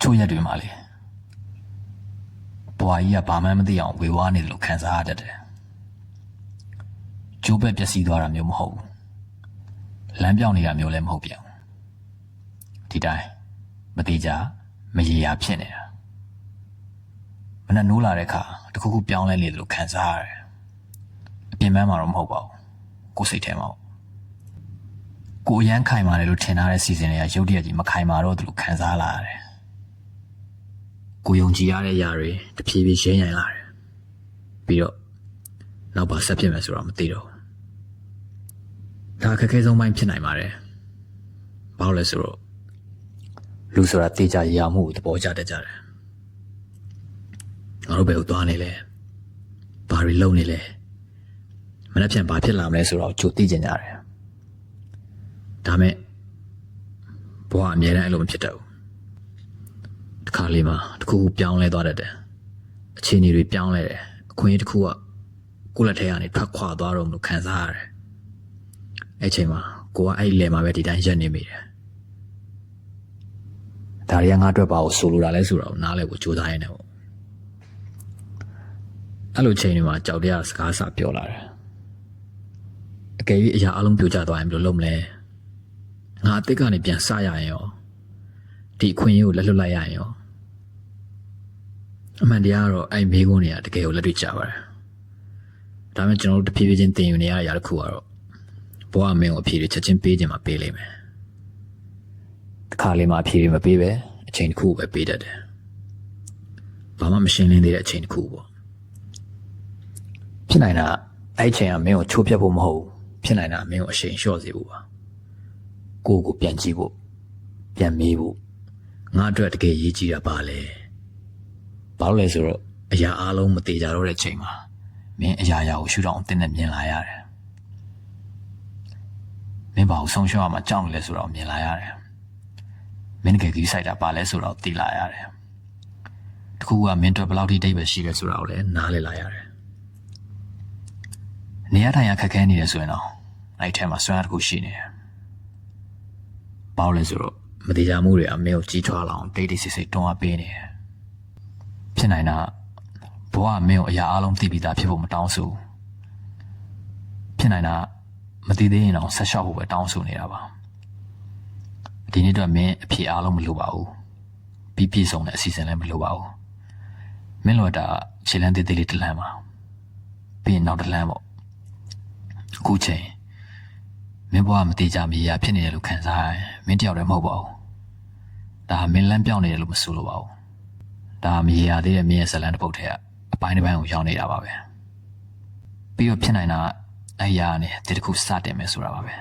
ချို့ရက်တွေမှာလေဘွာကြီးကဘာမှမသိအောင်ဝေဝါးနေတယ်လို့ခံစားရတတ်တယ်ကျိုးပဲပျက်စီးသွားတာမျိုးမဟုတ်ဘူးလမ်းပြောင်းနေတာမျိုးလည်းမဟုတ်ပြန်ဘူးဒီတိုင်းမတိကြမရေရာဖြစ်နေတာမနဲ့နိုးလာတဲ့အခါတခုခုပြောင်းလဲနေတယ်လို့ခံစားရတယ်အပြင်ပန်းမှာတော့မဟုတ်ပါဘူးကိုယ်စိတ်ထဲမှာကိုယ်ရမ်းခိုင်မာတယ်လို့ထင်ထားတဲ့စီစဉ်တွေကရုပ်တရက်ကြီးမခိုင်မာတော့တယ်လို့ခံစားလာရတယ်ကိုယုံကြည်ရတဲ့ຢာတွေတဖြည်းဖြည်းရှင်းရင်လာတယ်ပြီးတော့နောက်ပါဆက်ဖြစ်မယ်ဆိုတော့မသိတော့ဒါခက်ခဲဆုံးပိုင်းဖြစ်နိုင်ပါတယ်ဘာလို့လဲဆိုတော့လူဆိုတာတေချာရာမှုကိုသဘောကျတတ်ကြတယ်ငါတို့ဘယ်ကိုသွားနေလဲဘာတွေလုပ်နေလဲမနေ့ပြန်ဘာဖြစ်လာမလဲဆိုတော့ကြိုသိကြကြတယ်ဒါမဲ့ဘဝအမြဲတမ်းအဲ့လိုမဖြစ်တတ်ဘူးတစ်ခါလေးမှာတစ်ခုခုပြောင်းလဲသွားတတ်တယ်အခြေအနေတွေပြောင်းလဲတယ်အခွင့်အရေးတစ်ခုကကိုယ့်လက်ထဲကနေထွက်ခွာသွားတော့မလို့ခံစားရတယ်အဲ့ချိန်မှာကိုကအဲ့ဒီလယ်မှာပဲဒီတိုင်းရက်နေမိတယ်ဒါတွေကငါအတွက်ဘာကိုဆိုလိုတာလဲဆိုတော့နားလဲကိုကြိုးစားရနေပေါ့အဲ့လိုချိန်တွေမှာကြောက်တရားစကားစာပြောလာတယ်အကယ်၍အရာအလုံးပြိုကျသွားရင်ဘယ်လိုလုပ်မလဲငါအစ်ကနေပြန်စရရင်ရောဒီအခွင့်အရေးကိုလက်လွတ်လိုက်ရရင်ရောအမှန်တရားကတော့အဲ့မေးခွန်းတွေကတကယ်ကိုလက်တွေ့ကျပါတယ်ဒါပေမဲ့ကျွန်တော်တို့တဖြည်းဖြည်းချင်းသင်ယူနေရတဲ့အရာတစ်ခုကတော့ဘဝမင်းကိုအဖြေတွေချက်ချင်းပေးခြင်းမှာပေးလိမ့်မယ်တစ်ခါလေးမှာအဖြေတွေမပေးပဲအချိန်တစ်ခုပဲပေးတတ်တယ်ဘာမှမရှင်းလင်းသေးတဲ့အချိန်တစ်ခုပေါ့ဖြစ်နိုင်တာအဲ့အချိန်ကမင်းကိုချိုးဖျက်ဖို့မဟုတ်ဘူးဖြစ်နိုင်တာမင်းကိုအရှိန်လျှော့စေဖို့ပါကိုယ့်ကိုပြန်ကြည့်ဖို့ပြန်မေးဖို့ငါအတွက်တကယ်ရေးကြည့်တာပါလေဘာလို့လဲဆိုတော့အရာအလုံးမသေးကြတော့တဲ့ချိန်မှာမင်းအရာကိုရှုထောင့်အတင်းနဲ့မြင်လာရတယ်မင်းဘာကိုဆုံးရှုံးရမှာကြောက်နေလဲဆိုတော့မြင်လာရတယ်မင်းတကယ်ကြီးဆိုင်တာပါလဲဆိုတော့သိလာရတယ်တခုကမင်းတို့ဘယ်လောက်ထိတိတ်ပဲရှိလဲဆိုတော့လည်းနားလည်လာရတယ်နေရာထိုင်ရခက်ခဲနေတယ်ဆိုရင်တော့အဲ့ထဲမှာစွမ်းအားတစ်ခုရှိနေတယ်ဘာလို့လဲဆိုတော့မတိကျမှုတွေအမေကိုကြီးထွားလာအောင်တိတ်တိတ်ဆိတ်ဆိတ်တွန်းအားပေးနေတယ်ဖြစ်နိုင်တာဘဝမင်းကိုအရာအလုံးသိပြီးသားဖြစ်ဖို့မတောင်းဆိုဖြစ်နိုင်တာမသိသေးရင်တော့ဆက်လျှောက်ဖို့ပဲတောင်းဆိုနေတာပါဒီနေ့တော့မင်းအဖြေအလုံးမလိုပါဘူးပြီးပြည့်စုံတဲ့အစီအစဉ်လည်းမလိုပါဘူးမင်းလိုတာခြေလမ်းသေးသေးလေးတစ်လမ်းပါပြီးရင်နောက်တစ်လမ်းပေါ့အခုချိန်မင်းဘဝမတိကျမရဖြစ်နေတယ်လို့ခံစားရမင်းတယောက်တည်းမဟုတ်ပါဘူးဒါမင်းလမ်းပြောင်းနေတယ်လို့မဆိုလိုပါဘူးဒါမရသေးတဲ့မင်းရဲ့ဇလန်တစ်ပုတ်ထဲကအပိုင်းတစ်ပိုင်းကိုရောက်နေတာပါပဲပြီးတော့ဖြစ်နိုင်တာအဲ့ရကနေဒီတစ်ခုစတင်မယ်ဆိုတာပါပဲ